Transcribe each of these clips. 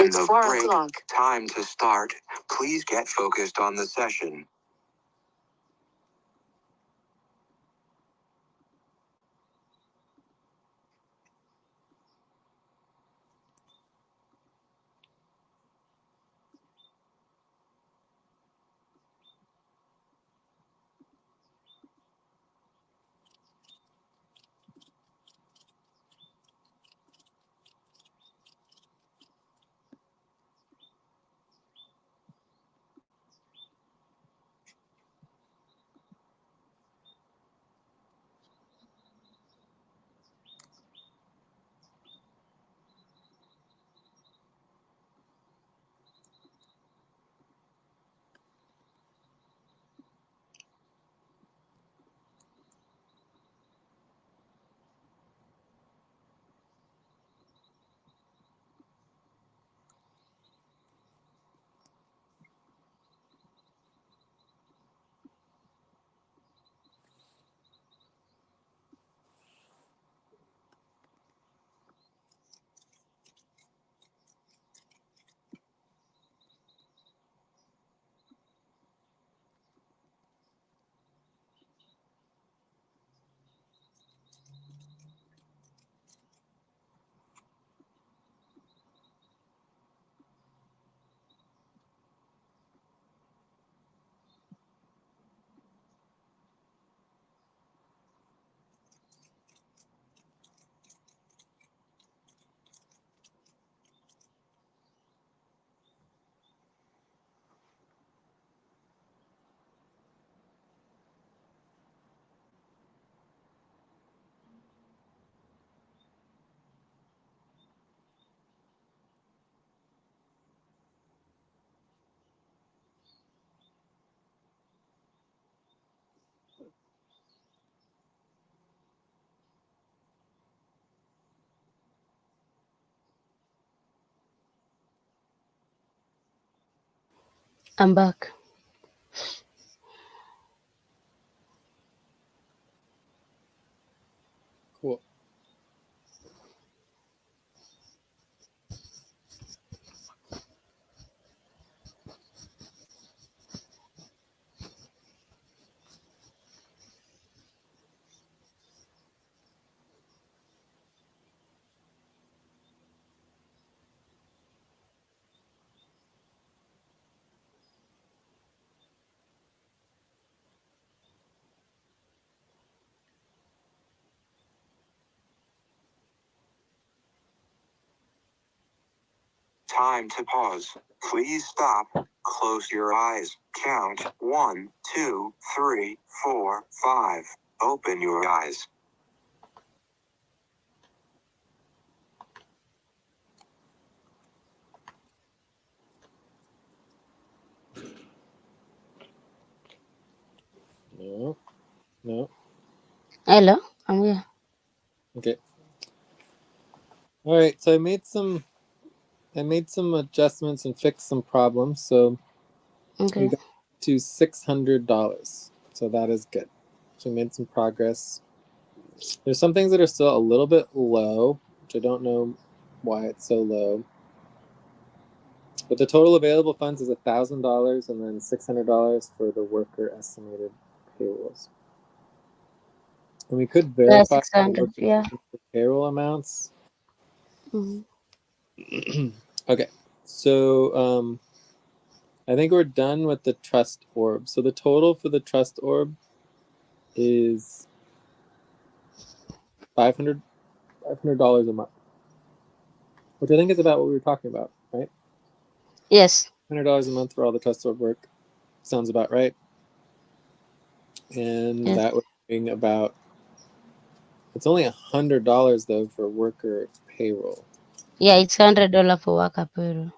End It's of 4 break. o'clock. Time to start. Please get focused on the session. I'm back. Cool. Time to pause. Please stop. Close your eyes. Count 1, 2, 3, 4, 5. Open your eyes. No. No. Hello, I'm here. Okay. All right. So I made some adjustments and fixed some problems. So we Okay. got to $600. So that is good. So we made some progress. There's some things that are still a little bit low, which I don't know why it's so low. But the total available funds is $1,000 and then $600 for the worker estimated payrolls. And we could Yeah, verify the 600. worker Yeah. payroll amounts. Mm-hmm. Okay, so I think we're done with the trust orb. So the total for the trust orb is $500 a month, which I think is about what we were talking about, right? Yes. $100 a month for all the trust orb work sounds about right. And Yes. that would bring about, it's only $100 though for worker payroll. Yeah, it's $100 for worker payroll.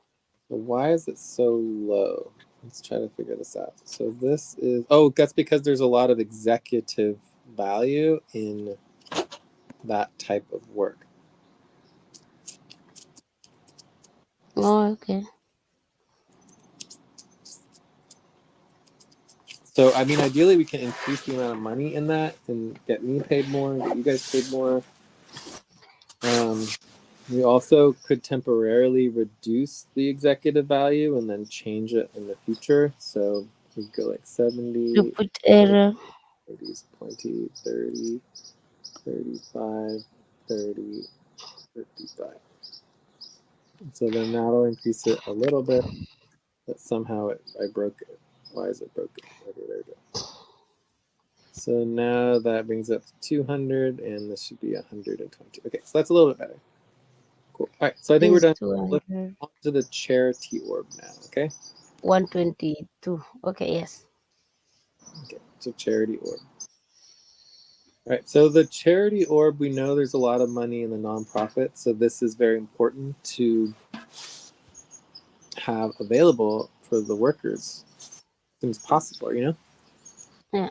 So why is it so low? Let's try to figure this out. So this is, oh, that's because there's a lot of executive value in that type of work. Oh, okay. So, I mean, ideally we can increase the amount of money in that and get me paid more, get you guys paid more. We also could temporarily reduce the executive value and then change it in the future. So we go like 70, You put error. 20, 30, 35, 30, 55. So then that'll increase it a little bit, but somehow I broke it. Why is it broken? Okay, there we go. So now that brings up to 200, and this should be 120. Okay, so that's a little bit better. Cool. All right, so I think we're This done. Let's 200. on to the charity orb now, okay? 122. Okay, yes. Okay, so charity orb. All right, so the charity orb, we know there's a lot of money in the nonprofit, so this is very important to have available for the workers as soon as possible, you know? Yeah.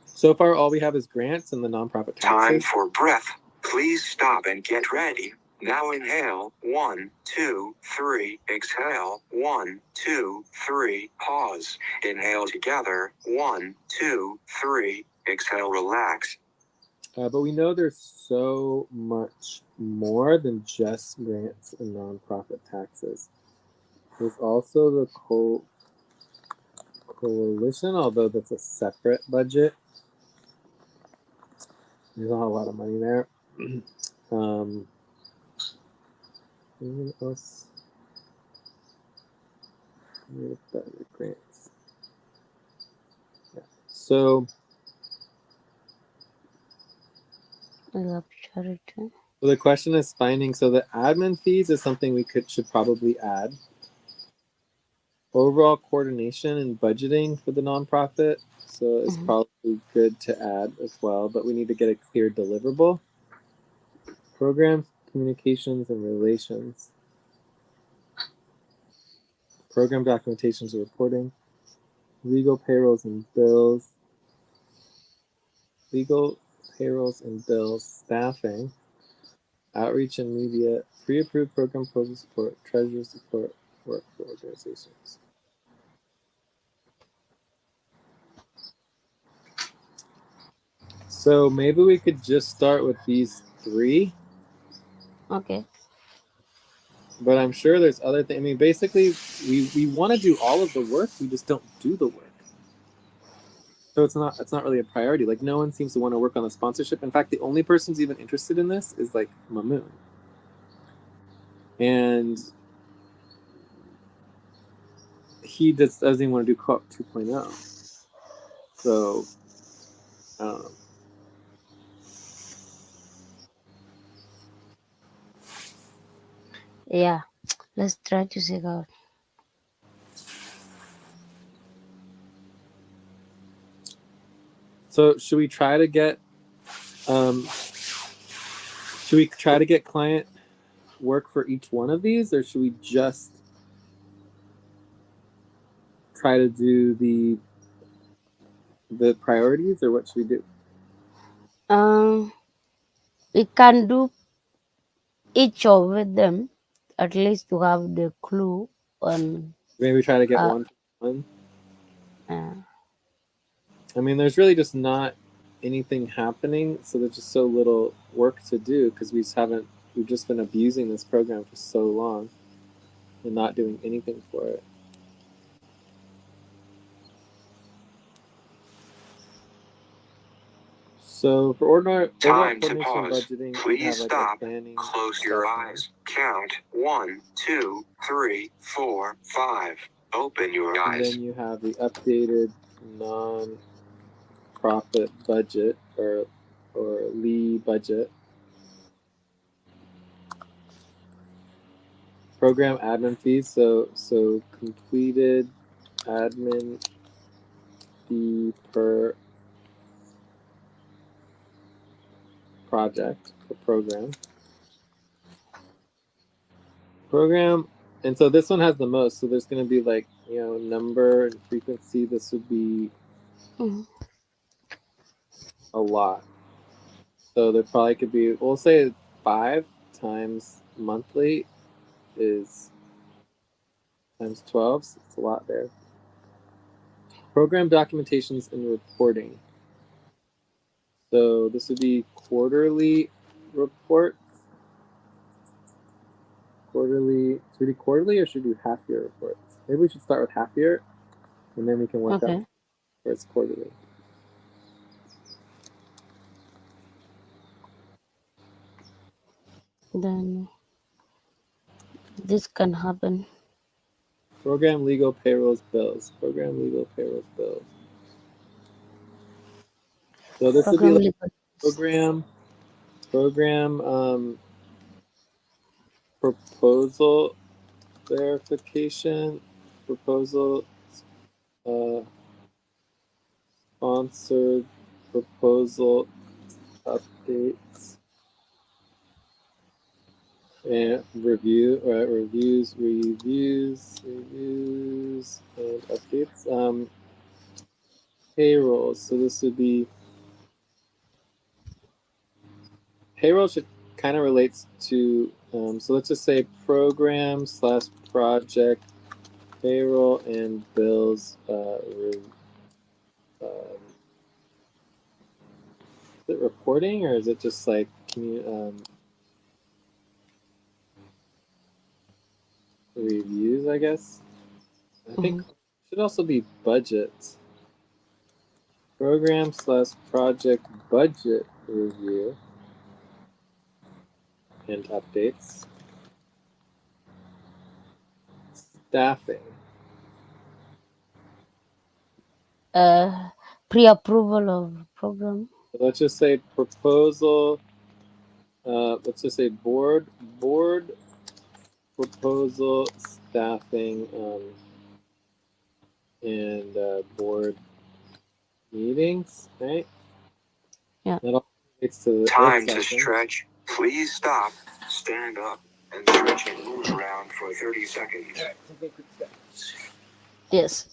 So far, all we have is grants and the nonprofit Time taxes. for breath. Please stop and get ready. Now inhale. 1, 2, 3. Exhale. 1, 2, 3. Pause. Inhale together. 1, 2, 3. Exhale. Relax. But we know there's so much more than just grants and nonprofit taxes. There's also the coalition, although that's a separate budget. There's not a lot of money there. Anything else? Grants. Yeah. So I love charity. the question is finding. So the admin fees is something we should probably add. Overall coordination and budgeting for the nonprofit. So it's probably good to add as well, but we need to get a clear deliverable. Programs, communications, and relations. Program documentations and reporting. Legal payrolls and bills. Legal payrolls and bills. Staffing. Outreach and media. Pre-approved program proposal support. Treasury support. Work for organizations. So maybe we could just start with these three. Okay. But I'm sure there's other things. I mean, basically, we want to do all of the work. We just don't do the work. So it's not really a priority. Like no one seems to want to work on the sponsorship. In fact, the only person who's even interested in this is like Mamoon. And he just doesn't even want to do Co-op 2.0. So I don't know. Yeah. Let's try to check out. So should we try to get client work for each one of these, or should we just try to do the priorities, or what should we do? We can do each of them at least to have the clue on. Maybe try to get Uh, one. uh, I mean, there's really just not anything happening, so there's just so little work to do because we've just been abusing this program for so long and not doing anything for it. So for overall Time to coordination pause. budgeting, we Please have like a stop. planning. Close your eyes. Count. 1, 2, 3, 4, 5. Open your And eyes. then you have the updated non-profit budget or Lee budget. Program admin fees. So completed admin fee per project or program. And so this one has the most. So there's going to be like, number and frequency. This would be a lot. So there probably could be, we'll say 5 times monthly is times 12. So it's a lot there. Program documentations and reporting. So this would be quarterly report. Quarterly. Should we do quarterly or should we do half year reports? Maybe we should start with half year, and then we can work Okay. up towards quarterly. Then this can happen. Program legal payrolls bills. Program legal payrolls bills. So this would be Program like legal. program proposal verification, proposal uh, sponsored proposal updates and reviews and updates. Payrolls. So this would be payroll should kind of relates to so let's just say program slash project payroll and bills is it reporting or is it just like reviews, I guess. I think Mhm. it should also be budget. Program slash project budget review and updates. Staffing. Pre-approval of program. So let's just say proposal. Let's just say board proposal staffing and board meetings, right? Yeah. That all relates to the Time work to sessions. stretch. Please stop, stand up, and stretch and move around for 30 seconds. Yes.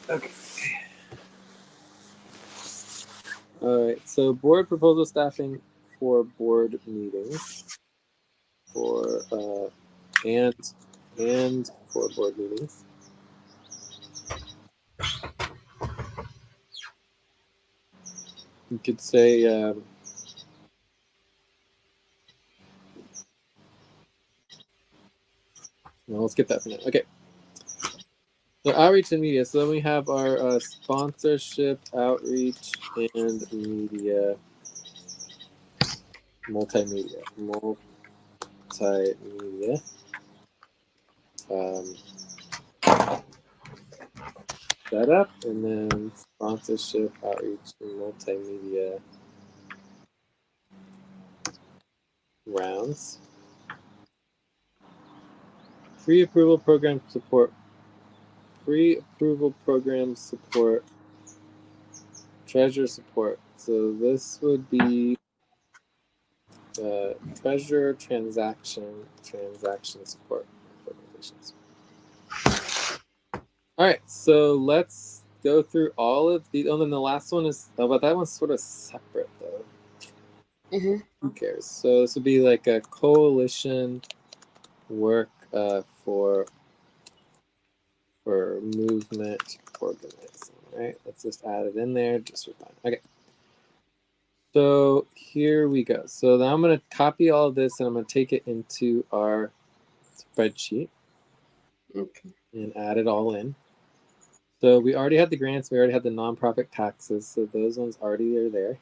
Okay. All right. So board proposal staffing for board meetings for and for board meetings. You could say well, let's get that for now. Okay. So outreach and media. So then we have our sponsorship, outreach, and media, multimedia, um, setup, and then sponsorship, outreach, and multimedia rounds. Pre-approval program support. Pre-approval program support. Treasure support. So this would be treasure transaction support organizations. All right, so let's go through all of these. Oh, then the last one is, oh, but that one's sort of separate though. Mm-hmm. Who cares? So this would be like a coalition work for movement organizing. Right? Let's just add it in there just for fun. Okay. So here we go. So now I'm going to copy all of this and I'm going to take it into our spreadsheet Okay. and add it all in. So we already had the grants, we already had the nonprofit taxes, so those ones already are there.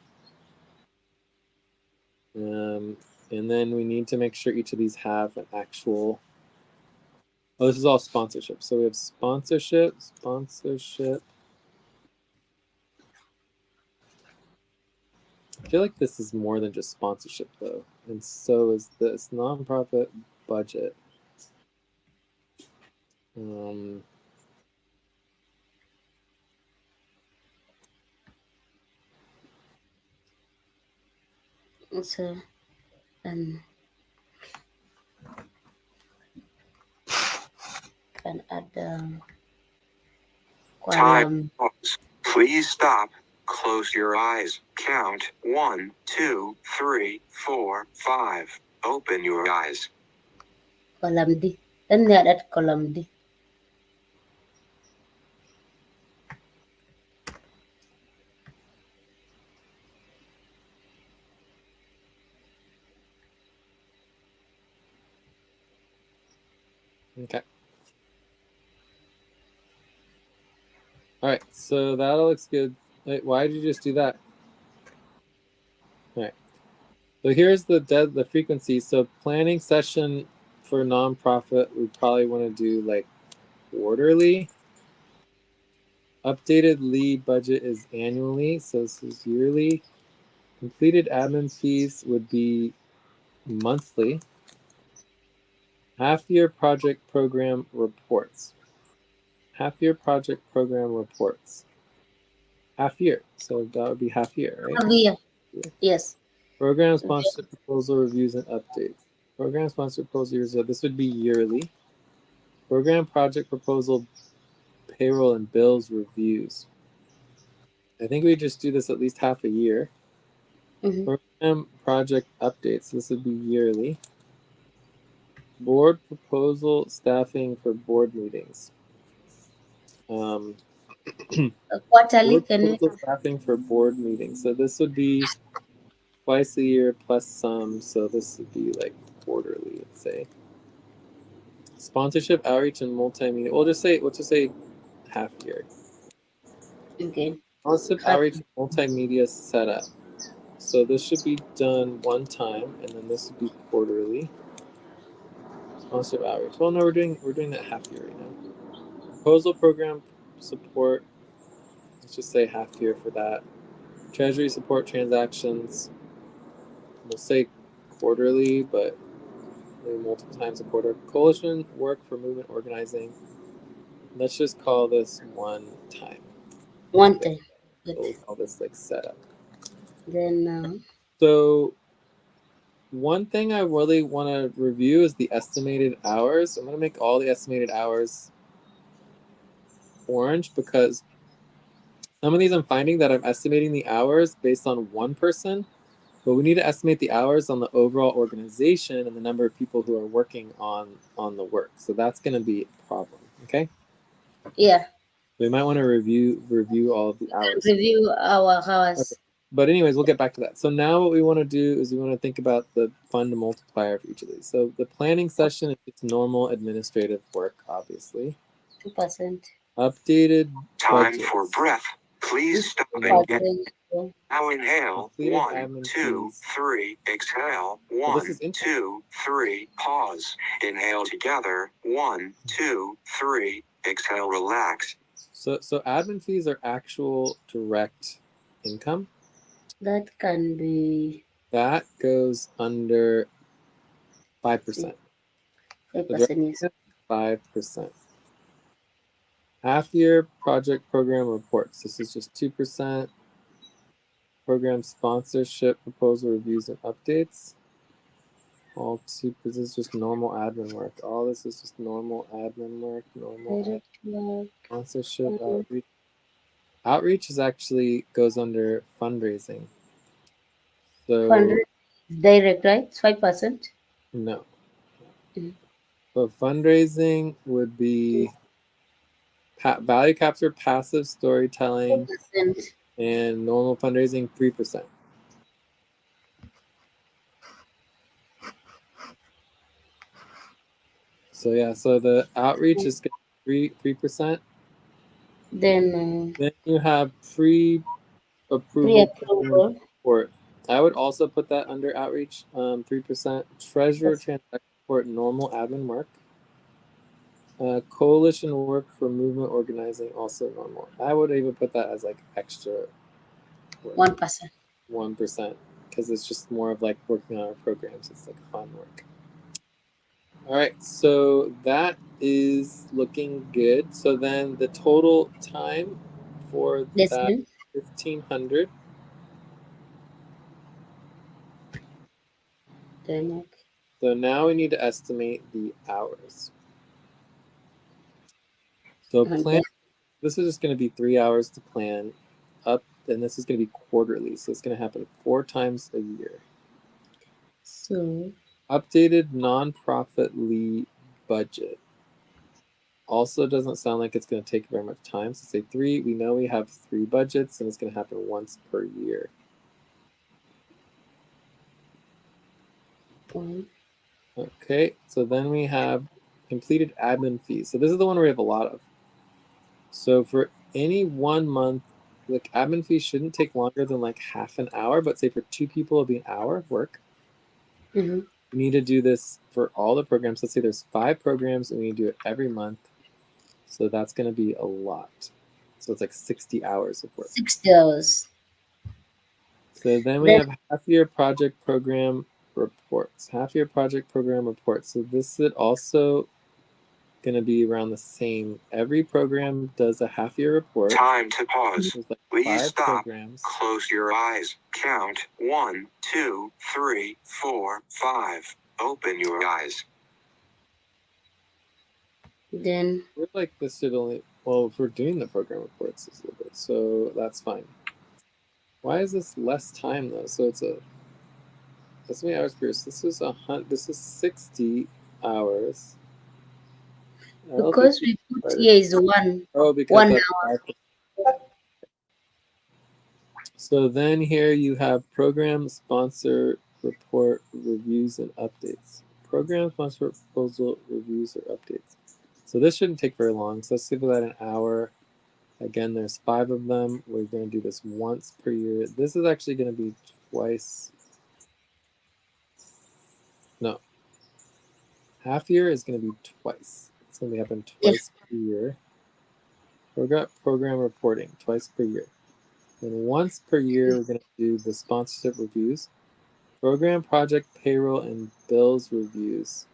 And then we need to make sure each of these have an actual. Oh, this is all sponsorship. So we have sponsorship. I feel like this is more than just sponsorship though, and so is this nonprofit budget. Um, So and can add Column. Pause. Please stop. Close your eyes. Count 1, 2, 3, 4, 5. Open your eyes. Column D. Then they added column D. Okay. All right, so that all looks good. Wait, why did you just do that? All right. So here's the frequency. So planning session for nonprofit, we probably want to do like quarterly. Updated lead budget is annually, so this is yearly. Completed admin fees would be monthly. Half-year project program reports. Half-year project program reports. Half year, so that would be half year, right? Yeah. Yes. Program sponsorship proposal reviews and updates. Program sponsorship proposal reviews. This would be yearly. Program project proposal payroll and bills reviews. I think we just do this at least half a year. Mm-hmm. Program project updates. This would be yearly. Board proposal staffing for board meetings. Quarterly, Board can we? proposal staffing for board meetings. So this would be twice a year plus some. So this would be like quarterly, let's say. Sponsorship, outreach, and multimedia. We'll just say half year. Okay. Sponsorship, Half. outreach, multimedia setup. So this should be done one time, and then this would be quarterly. Sponsorship outreach. Well, no, we're doing that half year right now. Proposal program support. Let's just say half year for that. Treasury support transactions. We'll say quarterly, but maybe multiple times a quarter. Coalition work for movement organizing. Let's just call this one time. One time. Good. So we'll call this like setup. Then So one thing I really want to review is the estimated hours. I'm going to make all the estimated hours orange because some of these I'm finding that I'm estimating the hours based on one person, but we need to estimate the hours on the overall organization and the number of people who are working on the work. So that's going to be a problem. Okay. yeah, We might want to review all of the hours. review our Okay. hours. But anyways, we'll get back to that. So now what we want to do is we want to think about the fund multiplier for each of these. So the planning session is just normal administrative work, obviously. 2%. Updated Time budgets. for breath. Please This stop and get. 2%. Now inhale. Completed 1, admin 2, fees. 3. Exhale. Well, 1, this is income. 2, 3. Pause. Inhale together. 1, 2, 3. Exhale. Relax. So admin fees are actual direct income. That can be That goes under 5%. 5%. Yes. 5%. Half year project program reports. This is just 2%. Program sponsorship, proposal reviews, and updates. All two. This is just normal admin work. All this is just normal admin work. Normal Direct work. sponsorship, outreach. Outreach is actually goes under fundraising. So Fundraising is direct, right? It's 5%. no. Mm. So fundraising would be value capture, passive storytelling, 4%. and normal fundraising 3%. So yeah, so the outreach is 3%. Then Then you have pre-approval program pre-approval. support. I would also put that under outreach, 3%. Treasurer transaction support, normal admin work. Coalition work for movement organizing, also normal. I would even put that as like extra work, 1%. 1%, because it's just more of like working on our programs. It's like fun work. All right, so that is looking good. So then the total time for that Listen. 1500. Then okay. So now we need to estimate the hours. So And plan then This is just going to be 3 hours to plan up, and this is going to be quarterly. So it's going to happen 4 times a year. So Updated nonprofit lead budget. Also doesn't sound like it's going to take very much time. So say 3. We know we have 3 budgets, and it's going to happen once per year. Okay, so then we have completed admin fees. So this is the one we have a lot of. So for any 1 month, like admin fees shouldn't take longer than like half an hour, but say for 2 people it'll be an hour of work. Mm-hmm. We need to do this for all the programs. Let's say there's 5 programs and we need to do it every month. So that's going to be a lot. So it's like 60 hours of work. 60 hours. So then we have half-year project program reports. Half-year project program reports. So this is also going to be around the same. Every program does a half-year report. Time to pause. There's like Please 5 stop. programs. Close your eyes. Count 1, 2, 3, 4, 5. Open your eyes. Then I feel like this should only, well, if we're doing the program reports, it's a little bit, so that's fine. Why is this less time though? So it's that's many hours per year. So this is 60 hours. because we put here is one Because 1 that's hour. 5%. So then here you have program sponsor report reviews and updates. Program sponsor proposal reviews or updates. So this shouldn't take very long. So let's give that an hour. Again, there's 5 of them. We're going to do this once per year. This is actually going to be twice. No. Half year is going to be twice. It's going to happen twice per year. Program reporting twice per year. And once per year, we're going to do the sponsorship reviews, program project payroll, and bills reviews.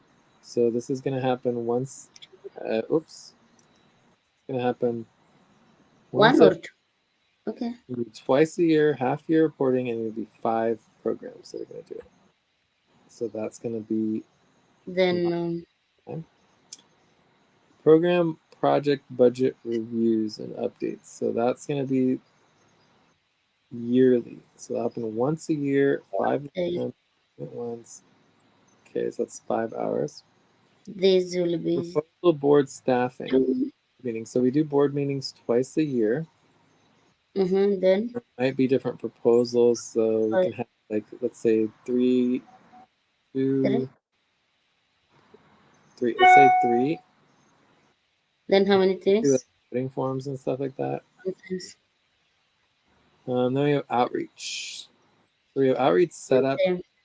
So this is going to happen once. It's going to happen once 1 or 2. Okay. Twice a year, half year reporting, and it'll be 5 programs that are going to do it. So that's going to be Then program project budget reviews and updates. So that's going to be yearly. So that'll happen once a year, 5 at once. Okay, so that's 5 hours. this will be Proposal board staffing meetings. So we do board meetings twice a year. Then There might be different proposals. So we can have like, let's say 3, 2, 3. Let's say 3. Then how many things? Voting forms and stuff like that. Sometimes. Then we have outreach. So we have outreach set up.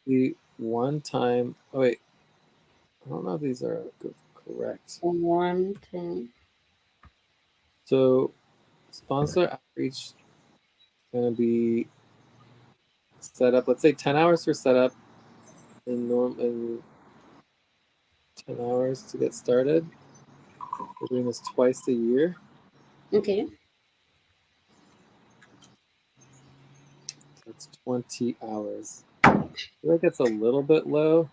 The one time. Oh wait, I don't know if these are correct. 1 time. So sponsor outreach is going to be set up. Let's say 10 hours for setup, and 10 hours to get started. We're doing this twice a year. Okay. That's 20 hours. I feel like it's a little bit low.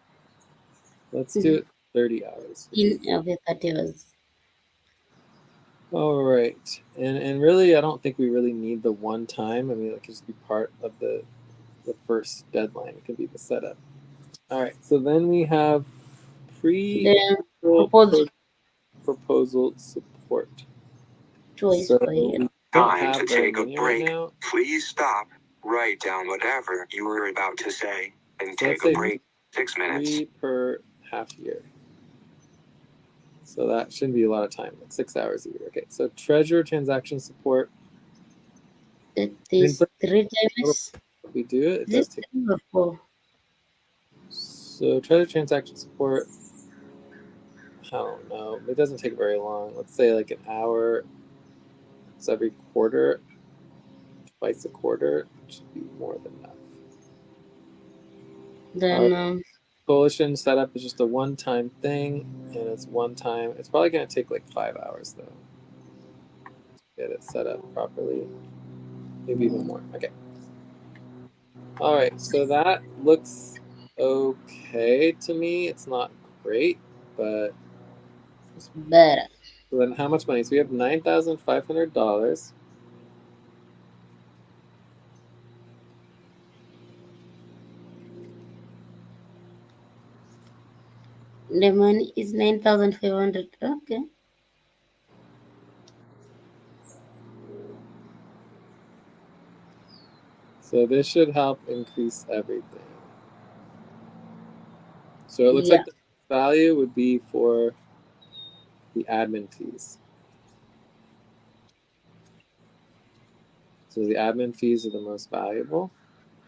Let's do it 30 hours. Okay, 30 hours. All right. And really, I don't think we really need the one time. I mean, it could just be part of the first deadline. It could be the setup. All right. So then we have proposal support. Choice So per year. we don't Time have to very take a many break. right now. Please stop. Write down whatever you were about to say and So take a break. 6 minutes. 3 per half year. So that shouldn't be a lot of time, like 6 hours a year. Okay, so treasurer transaction support. It is 3 times. If we do it, it This does take. 3 or 4? So treasurer transaction support, I don't know. It doesn't take very long. Let's say like an hour. It's every quarter, twice a quarter. It should be more than enough. Then coalition setup is just a one-time thing, and it's one time. It's probably going to take like 5 hours though to get it set up properly. Maybe even more. Okay. All right. So that looks okay to me. It's not great, but it's better. So then how much money? So we have $9,500. The money is 9,500. Okay. So this should help increase everything. So it looks Yeah. like the value would be for the admin fees. So the admin fees are the most valuable.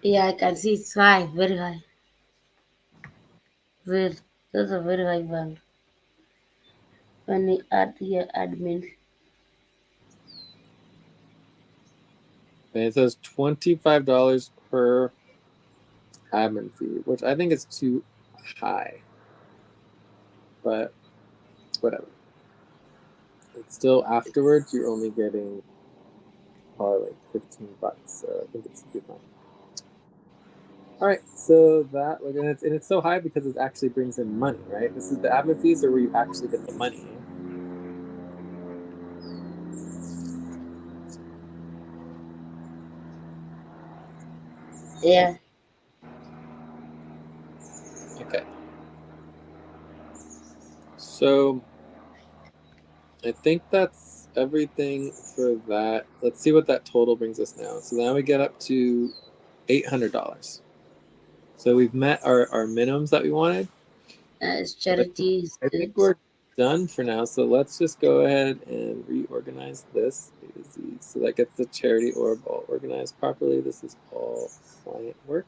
Yeah, I can see it's high, very high. Very, those are very high value. When you add your admin, And it says $25 per admin fee, which I think is too high. But whatever. It's still afterwards you're only getting probably like $15. So I think it's a good amount. All right, so that and it's so high because it actually brings in money, right? This is the admin fees, or where you actually get the money. yeah, Okay, so I think that's everything for that. Let's see what that total brings us now. So now we get up to $800. So we've met our minimums that we wanted. charity is I good. think we're done for now. So let's just go ahead and reorganize this A to Z. So that gets the charity orb all organized properly. This is all client work.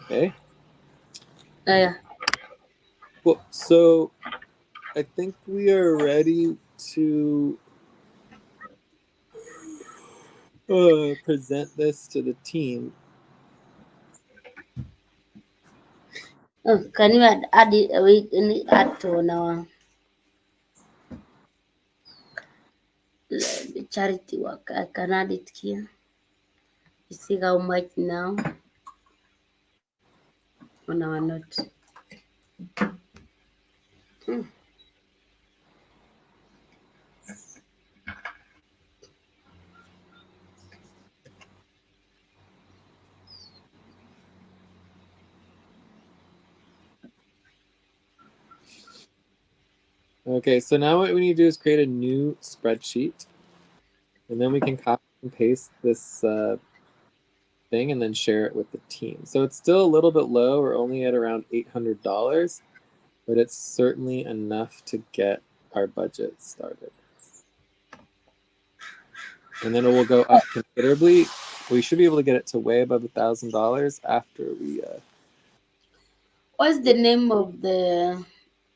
Okay. Yeah. Well, so I think we are ready to present this to the team. Oh, can you add it? We can add to now the charity work. I can add it here. You see how much now on our note. Hmm. Okay, so now what we need to do is create a new spreadsheet, and then we can copy and paste this thing and then share it with the team. So it's still a little bit low. We're only at around $800, but it's certainly enough to get our budget started. And then it will go up considerably. We should be able to get it to way above $1,000 after we. What's the name of the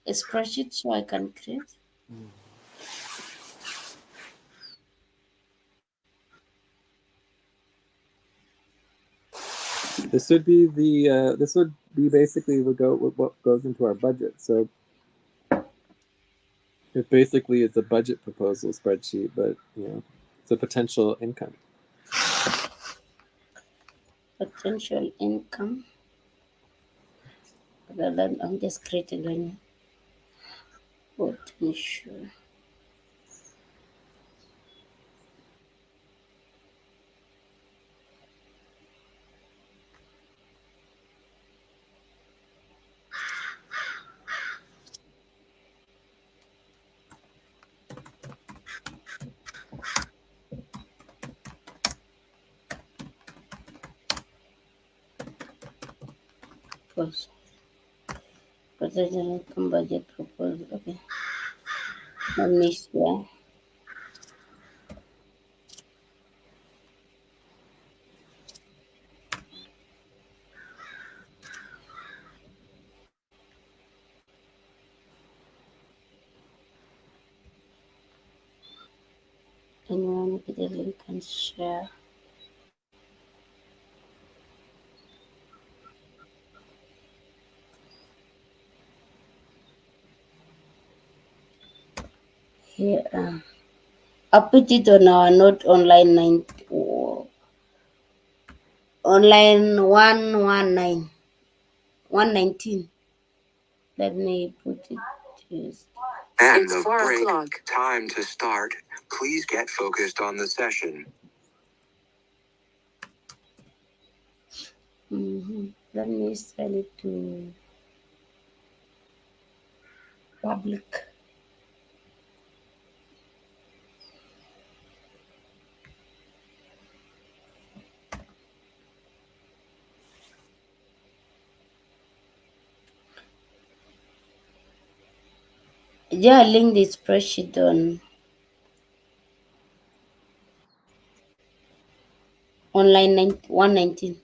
spreadsheet so I can create? This would be the. This would be basically what goes into our budget. So it basically is a budget proposal spreadsheet, but it's a potential income. Potential income. Well, then I'm just creating a new potential. Post. Potential income budget proposal. Okay. Let me share. Anyone with the link and share. Here. I put it on our note online online 119. 119. Let me put it just. And It's the 4 break. o'clock. Time to start. Please get focused on the session. Let me send it to public. Yeah, link the spreadsheet on online 119.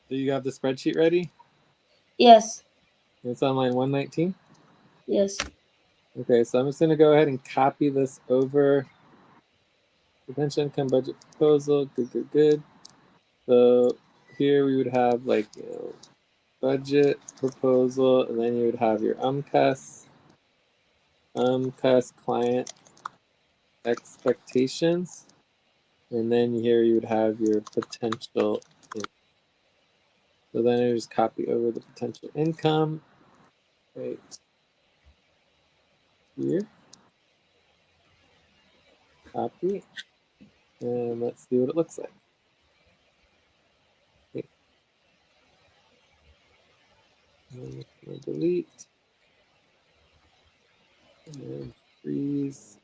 Do you have the spreadsheet ready? Yes, It's on line 119. yes. Okay, so I'm just going to go ahead and copy this over. The pension income budget proposal. Good. So here we would have like, budget proposal, and then you would have your UMCUS client expectations, and then here you would have your potential income. So then I just copy over the potential income right here. Copy, and let's see what it looks like. Okay. And I'm gonna delete and freeze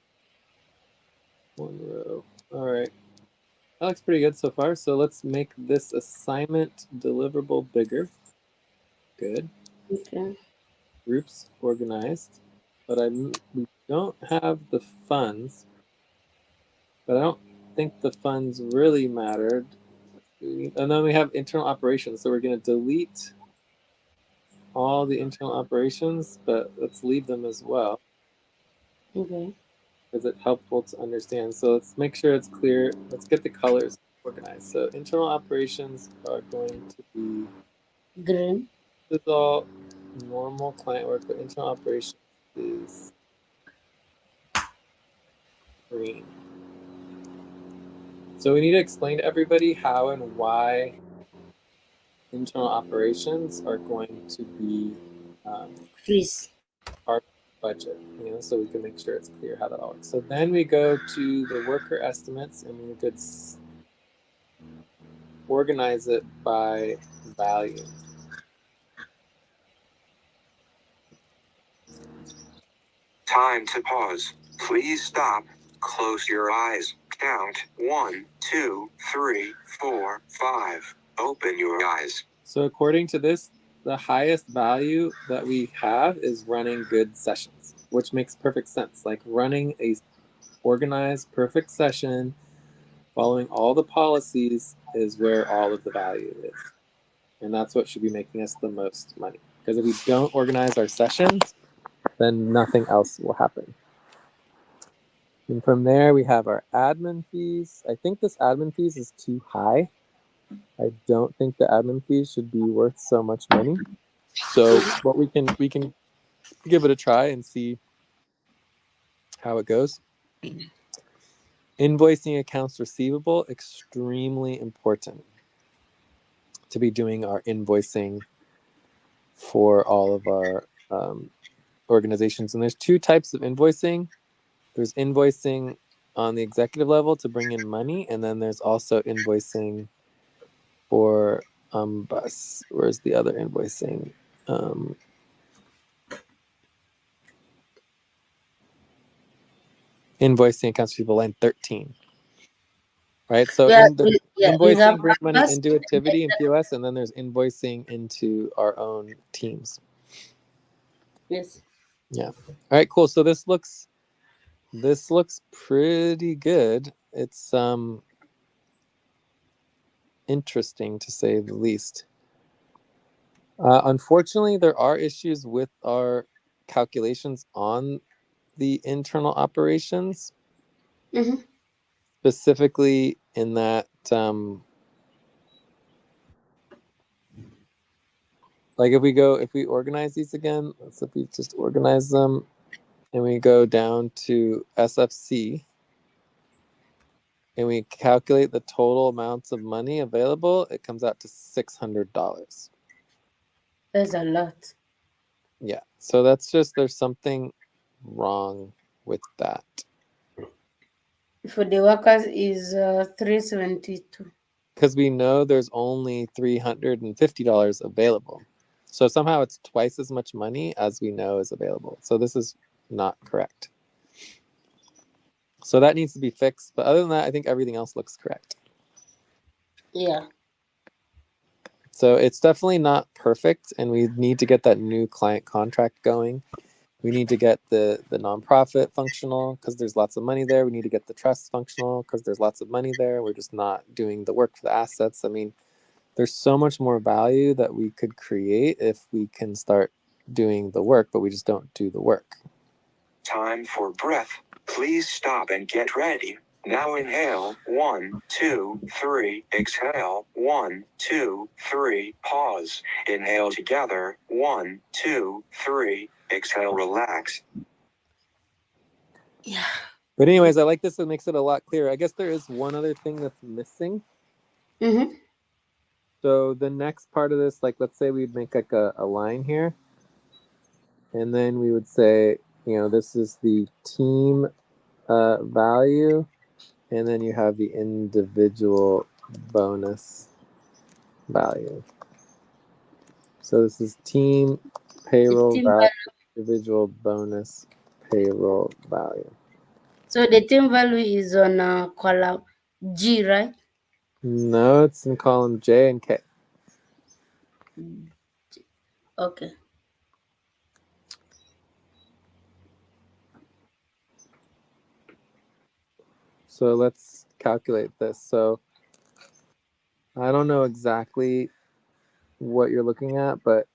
one row. All right, that looks pretty good so far. So let's make this assignment deliverable bigger. Good. Okay. Groups organized, but we don't have the funds. But I don't think the funds really mattered. And then we have internal operations, so we're going to delete all the internal operations, but let's leave them as well Okay. because it's helpful to understand. So let's make sure it's clear. Let's get the colors organized. So internal operations are going to be, Green. this is all normal client work, but internal operations is green. So we need to explain to everybody how and why internal operations are going to be Freeze. our budget, so we can make sure it's clear how that all works. So then we go to the worker estimates, and we could organize it by value. Time to pause. Please stop. Close your eyes. Count 1, 2, 3, 4, 5. Open your eyes. So according to this, the highest value that we have is running good sessions, which makes perfect sense. Like running a organized, perfect session, following all the policies is where all of the value is. And that's what should be making us the most money. Because if we don't organize our sessions, then nothing else will happen. And from there, we have our admin fees. I think this admin fees is too high. I don't think the admin fees should be worth so much money. So what we can give it a try and see how it goes. Invoicing accounts receivable, extremely important to be doing our invoicing for all of our organizations. And there's two types of invoicing. There's invoicing on the executive level to bring in money, and then there's also invoicing for bus. Where's the other invoicing? Invoicing accounts receivable line 13. Right, so Yeah, in the we have invoicing bring money bus. into activity and POS, and then there's invoicing into our own teams. Yes. Yeah. All right, cool. So this looks pretty good. It's interesting to say the least. Unfortunately, there are issues with our calculations on the internal operations, specifically in that Like if we organize these again, let's if we just organize them and we go down to SFC and we calculate the total amounts of money available, it comes out to $600. That's a lot. Yeah. So that's just, there's something wrong with that. For the workers is 372. Because we know there's only $350 available. So somehow it's twice as much money as we know is available. So this is not correct. So that needs to be fixed. But other than that, I think everything else looks correct. Yeah. So it's definitely not perfect, and we need to get that new client contract going. We need to get the nonprofit functional because there's lots of money there. We need to get the trust functional because there's lots of money there. We're just not doing the work for the assets. I mean, there's so much more value that we could create if we can start doing the work, but we just don't do the work. Time for breath. Please stop and get ready. Now inhale, 1, 2, 3, exhale, 1, 2, 3, pause. Inhale together, 1, 2, 3, exhale, relax. Yeah. But anyways, I like this. It makes it a lot clearer. I guess there is one other thing that's missing. Mm-hmm. So the next part of this, like let's say we'd make like a line here, and then we would say, this is the team value, and then you have the individual bonus value. So this is team The payroll team value, value. individual bonus payroll value. So the team value is on column G, right? No, it's in column J and K. Okay. So let's calculate this. So I don't know exactly what you're looking at, but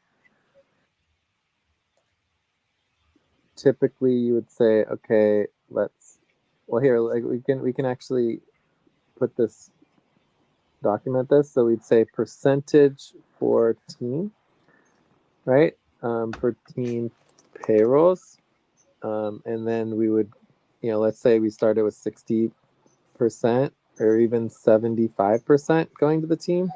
typically you would say, okay, well here, like we can actually put this, document this. So we'd say percentage for team, right? For team payrolls. And then we would, let's say we started with 60% or even 75% going to the team.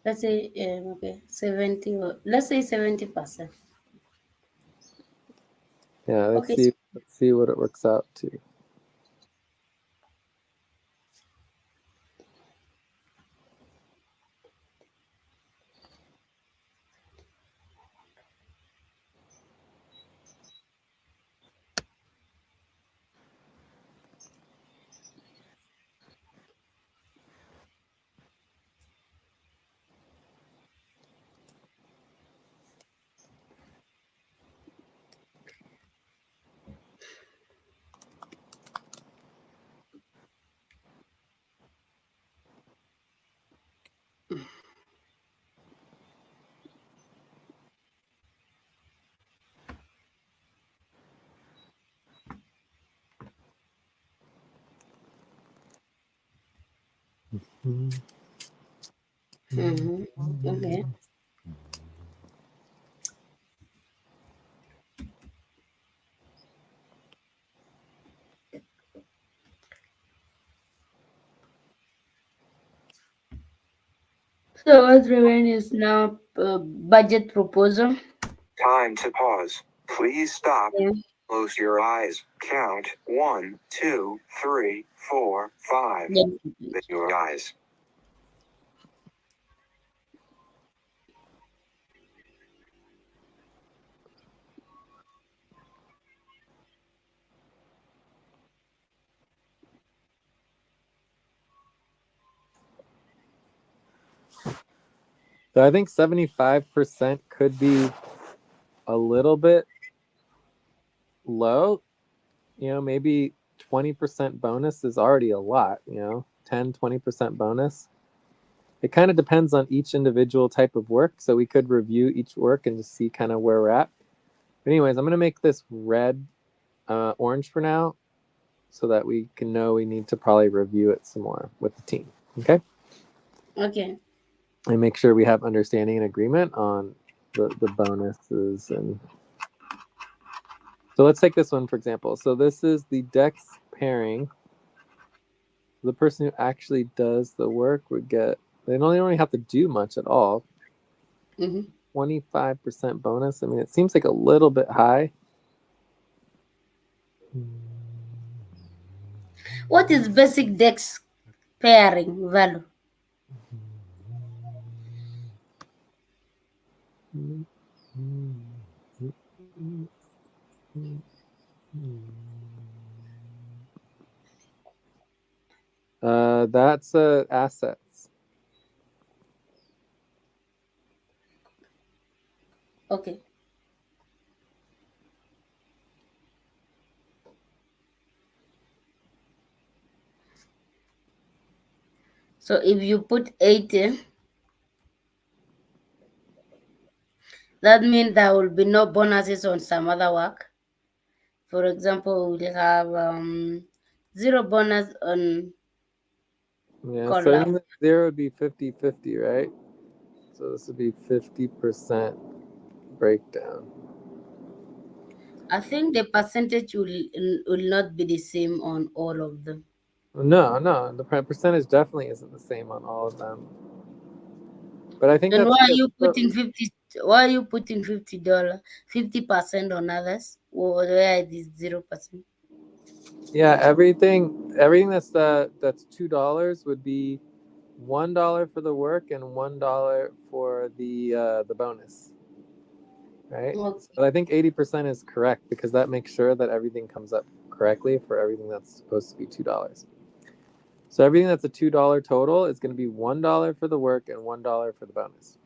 Let's say okay, 70. Let's say 70%. Yeah, let's Okay. see. Let's see what it works out to. Mm-hmm. Okay. So what remains is now budget proposal. Time to pause. Please stop. Yeah. Close your eyes. Count 1, 2, 3, 4, 5. Then Open your eyes. So I think 75% could be a little bit low. Maybe 20% bonus is already a lot, 10-20% bonus. It kind of depends on each individual type of work. So we could review each work and just see kind of where we're at. But anyways, I'm going to make this red, orange for now so that we can know we need to probably review it some more with the team. Okay. Okay. and make sure we have understanding and agreement on the bonuses. And so let's take this one for example. So this is the dex pairing. The person who actually does the work would get, they don't only have to do much at all. Mm-hmm. 25% bonus. I mean, it seems like a little bit high. What is basic dex pairing value? That's assets. Okay. So if you put 80, that means there will be no bonuses on some other work. For example, we'll have zero bonus on Yeah, collab. starting with zero would be 50-50, right? So this would be 50% breakdown. I think the percentage will not be the same on all of them. No, the percentage definitely isn't the same on all of them. But I think Then that's why are good. you So, putting 50? Why are you putting $50, 50% on others? Where it is 0%? yeah, everything that's $2 would be $1 for the work and $1 for the bonus, right? So Okay. I think 80% is correct because that makes sure that everything comes up correctly for everything that's supposed to be $2. So everything that's a $2 total is going to be $1 for the work and $1 for the bonus.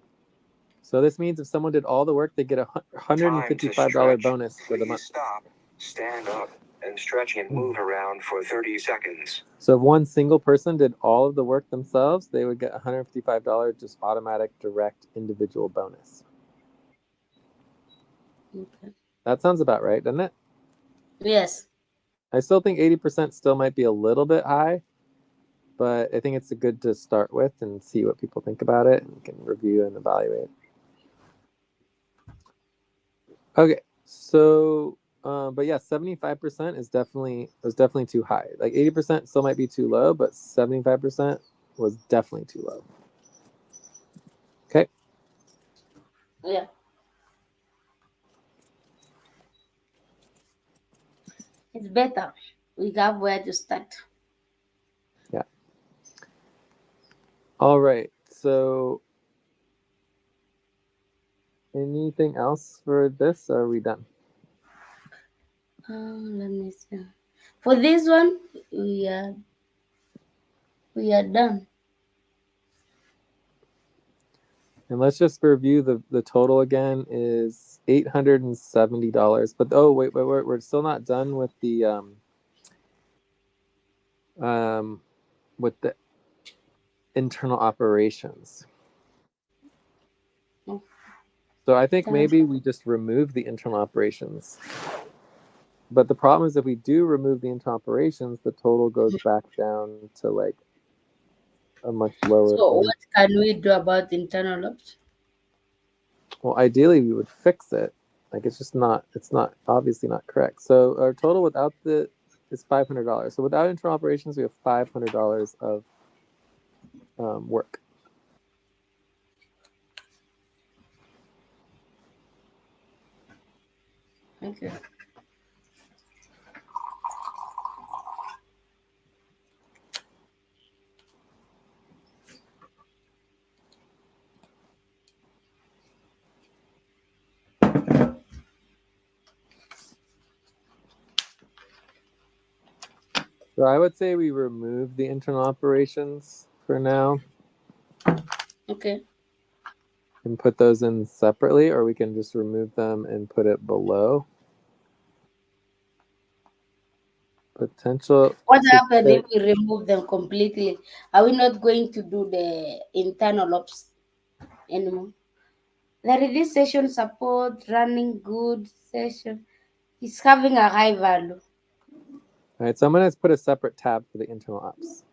So this means if someone did all the work, they get a Time to $155 stretch. bonus for the Please month. stop, stand up, and stretch and move around for 30 seconds. So if one single person did all of the work themselves, they would get $155 just automatic, direct, individual bonus. Okay. That sounds about right, doesn't it? Yes. I still think 80% still might be a little bit high, but I think it's a good to start with and see what people think about it and can review and evaluate. Okay, so but yeah, 75% was definitely too high. Like 80% still might be too low, but 75% was definitely too low. Okay. Yeah. It's better. We have where to start. Yeah. All right. So anything else for this? Or are we done? Let me see. For this one, we are we are done. And let's just review the total again is $870. But oh wait, we're still not done um with the internal operations. Oh, So I think time. maybe we just remove the internal operations. But the problem is if we do remove the internal operations, the total goes back down to like a much lower So end. what can we do about internal ops? Well, ideally we would fix it. Like it's not obviously not correct. So our total without the is $500. So without internal operations, we have $500 of work. Okay. So I would say we remove the internal operations for now Okay. and put those in separately, or we can just remove them and put it below. Potential What happens success. if we remove them completely? Are we not going to do the internal ops anymore? The release session support running good session is having a high value. All right, so I'm going to put a separate tab for the internal ops.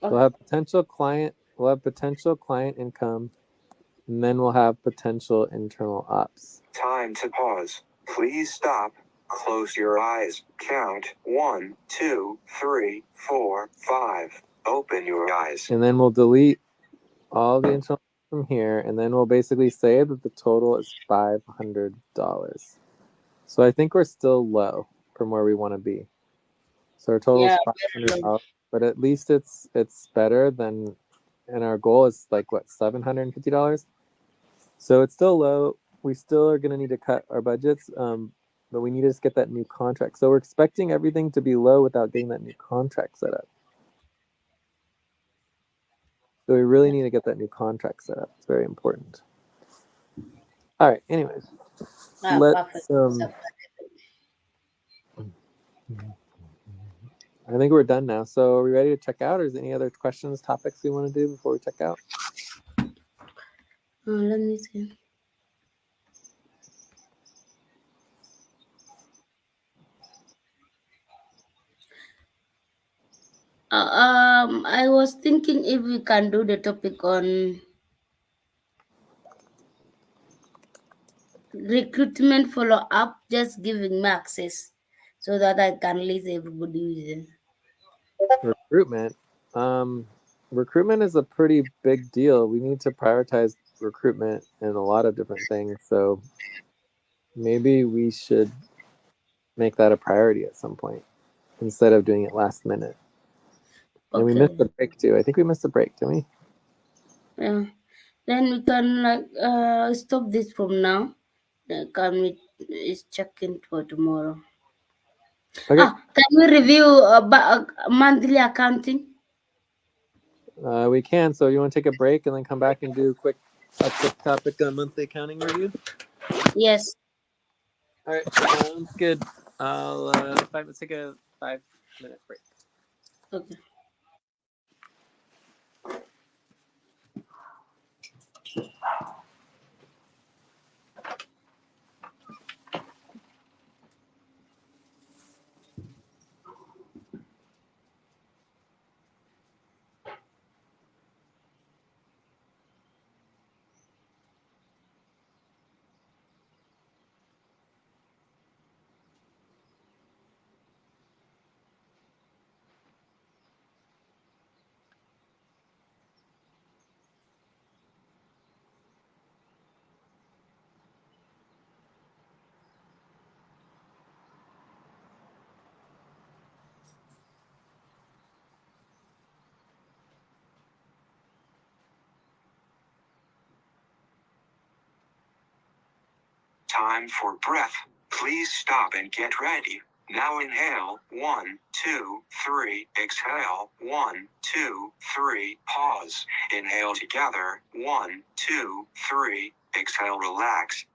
So we'll Okay. have potential client We'll have potential client income, and then we'll have potential internal ops. Time to pause. Please stop. Close your eyes. Count 1, 2, 3, 4, 5. Open your eyes. And then we'll delete all the internal from here, and then we'll basically say that the total is $500. So I think we're still low from where we want to be. So our total is Yeah, very low. $500, but at least it's better than, and our goal is like what, $750. So it's still low. We still are going to need to cut our budgets, but we need to just get that new contract. So we're expecting everything to be low without getting that new contract set up. So we really need to get that new contract set up. It's very important. All right. Anyways, Perfect. let's. I think we're done now. So are we ready to check out, or is there any other questions, topics we want to do before we check out? Let me see. I was thinking if we can do the topic on recruitment follow up, just giving me access so that I can list everybody using. Recruitment. Recruitment is a pretty big deal. We need to prioritize recruitment in a lot of different things. So maybe we should make that a priority at some point instead of doing it last minute. And we Okay. missed the break too. I think we missed the break, didn't we? Yeah. Then we can stop this from now. Can we is check in for tomorrow? Okay. Can we review monthly accounting? We can. So you want to take a break and then come back and do a quick topic on monthly accounting review? Yes. All right. Sounds good. Let's take a 5-minute break. Okay. Time for breath. Please stop and get ready. Now inhale 1, 2, 3. Exhale 1, 2, 3. Pause. Inhale together 1, 2, 3. Exhale, relax.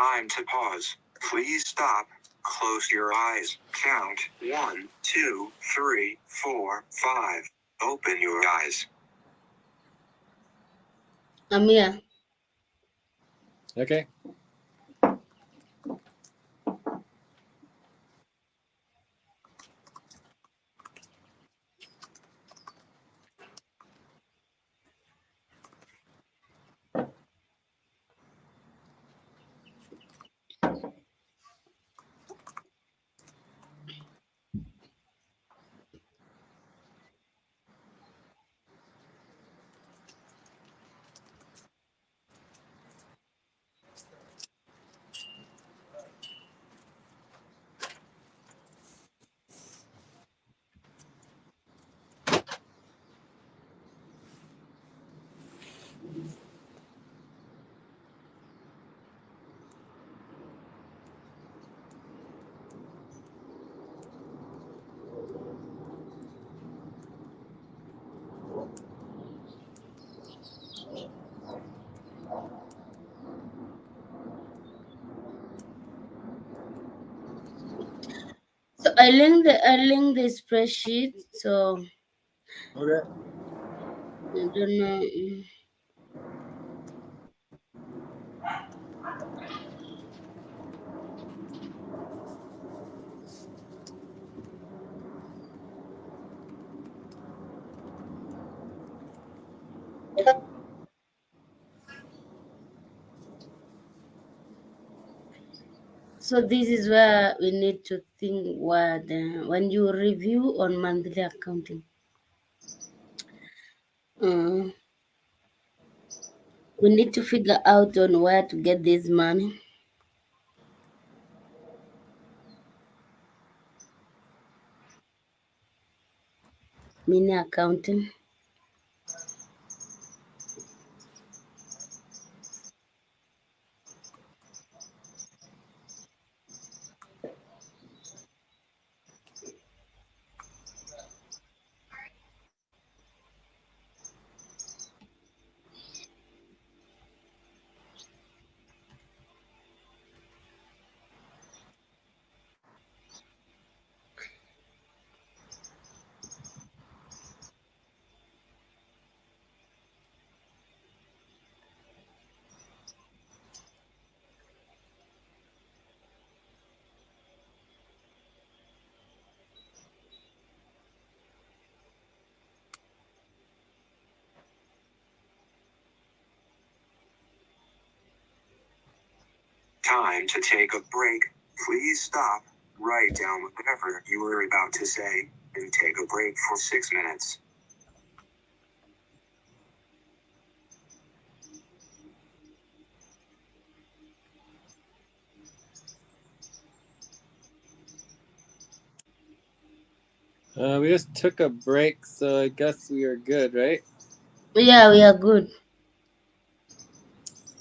Time to pause. Please stop. Close your eyes. Count 1, 2, 3, 4, 5. Open your eyes. I'm here. Okay. So I linked the spreadsheet. So Okay. I don't know. So this is where we need to think what when you review on monthly accounting. Uh, we need to figure out on where to get this money. Mini accounting. Time to take a break. Please stop. Write down whatever you were about to say and take a break for 6 minutes. We just took a break, so I guess we are good, right? Yeah, we are good.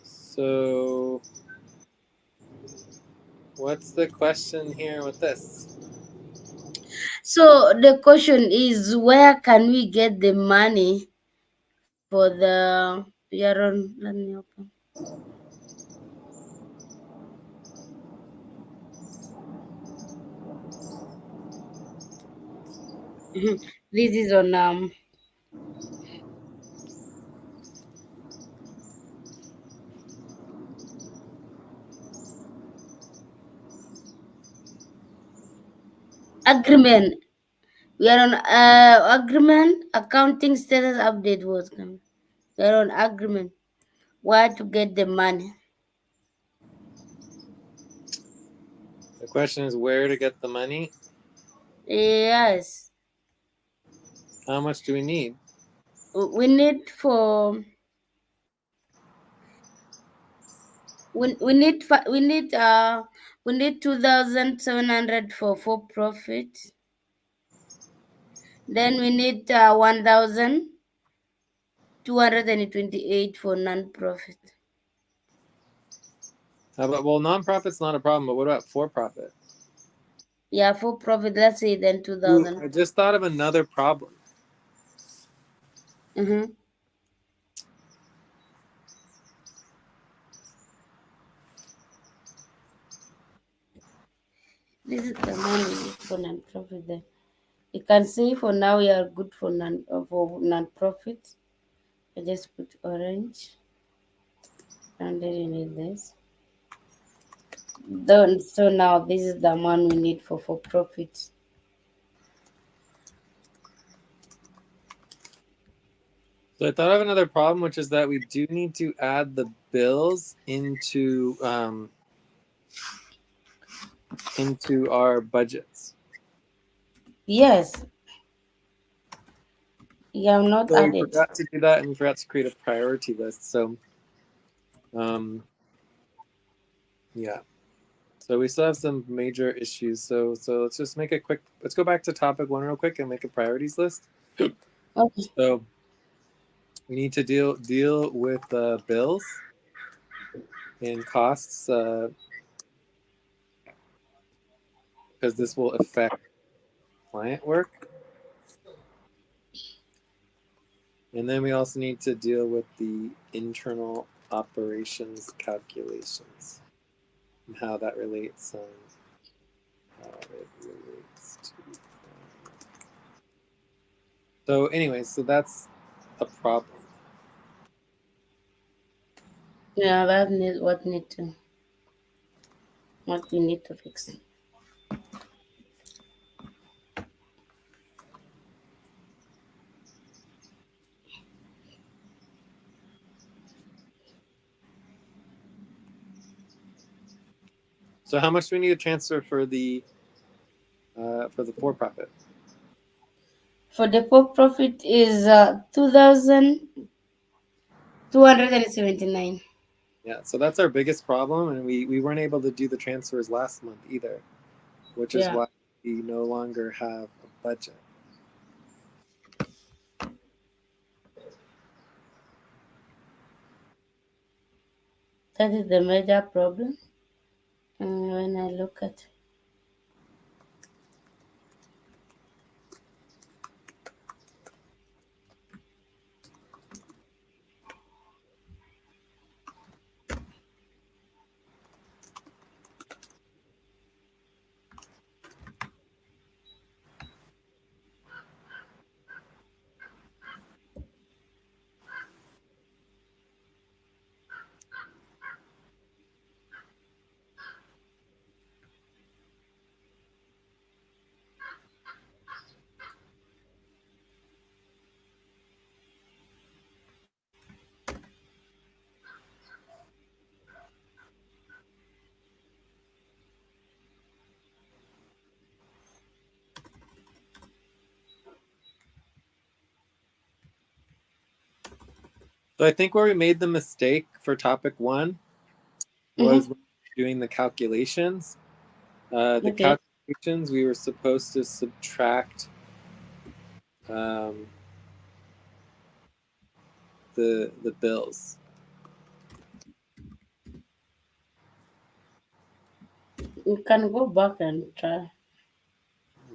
So, what's the question here with this? So the question is, where can we get the money for the? We are on. Let me open. Mhm. This is on agreement. We are on agreement. Accounting status update was coming. We are on agreement. Where to get the money? The question is where to get the money. Yes, How much do we need? we need for we need we need 2,700 for profit. Then we need 1,228 for non-profit. How about, well, non-profit's not a problem, but what about for-profit? Yeah, for profit. Let's say then Ooh, 2,000. I just thought of another problem. Mm-hmm. This is the money for non-profit. Then you can see for now we are good for non-profit. I just put orange, and then you need this. Then so now this is the amount we need for profit. So I thought of another problem, which is that we do need to add the bills into our budgets. Yes, you have not So we added. forgot to do that, and we forgot to create a priority list. So, um, yeah. So we still have some major issues. So let's just make a quick. Let's go back to topic 1 real quick and make a priorities list. Okay. So we need to deal with bills and costs because this will affect client work. And then we also need to deal with the internal operations calculations and how that relates. How it relates to. So, anyway, so that's a problem. Yeah, that need what we need to fix. So, how much do we need to transfer for the for-profit? For the profit is 2,279. Yeah, so that's our biggest problem, and we weren't able to do the transfers last month either, which is Yeah, why we no longer have a budget. that is the major problem. When I look at So I think where we made the mistake for topic 1 was Mhm. when we were doing the calculations. The Okay, calculations we were supposed to subtract um, the bills. you can go back and try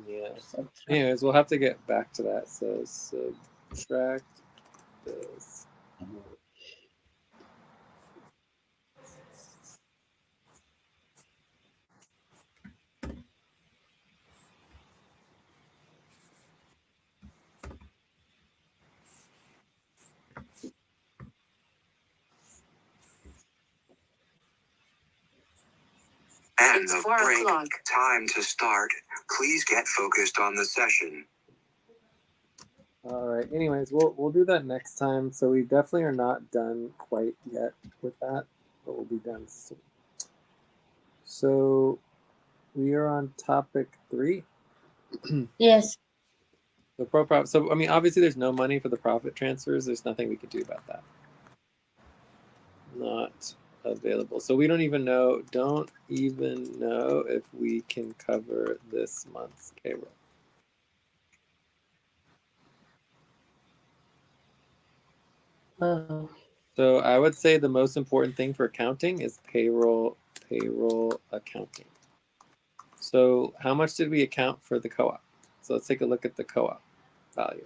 Yeah. to subtract. Anyways, we'll have to get back to that. So subtract bills. And the break. Time to start. Please get focused on the session. All right. Anyways, we'll do that next time. So we definitely are not done quite yet with that, but we'll be done soon. So we are on topic 3. Yes. The pro profit. So I mean, obviously, there's no money for the profit transfers. There's nothing we can do about that. Not available. So we don't even know if we can cover this month's payroll. Oh, So I would say the most important thing for accounting is payroll accounting. So how much did we account for the co-op? So let's take a look at the co-op value.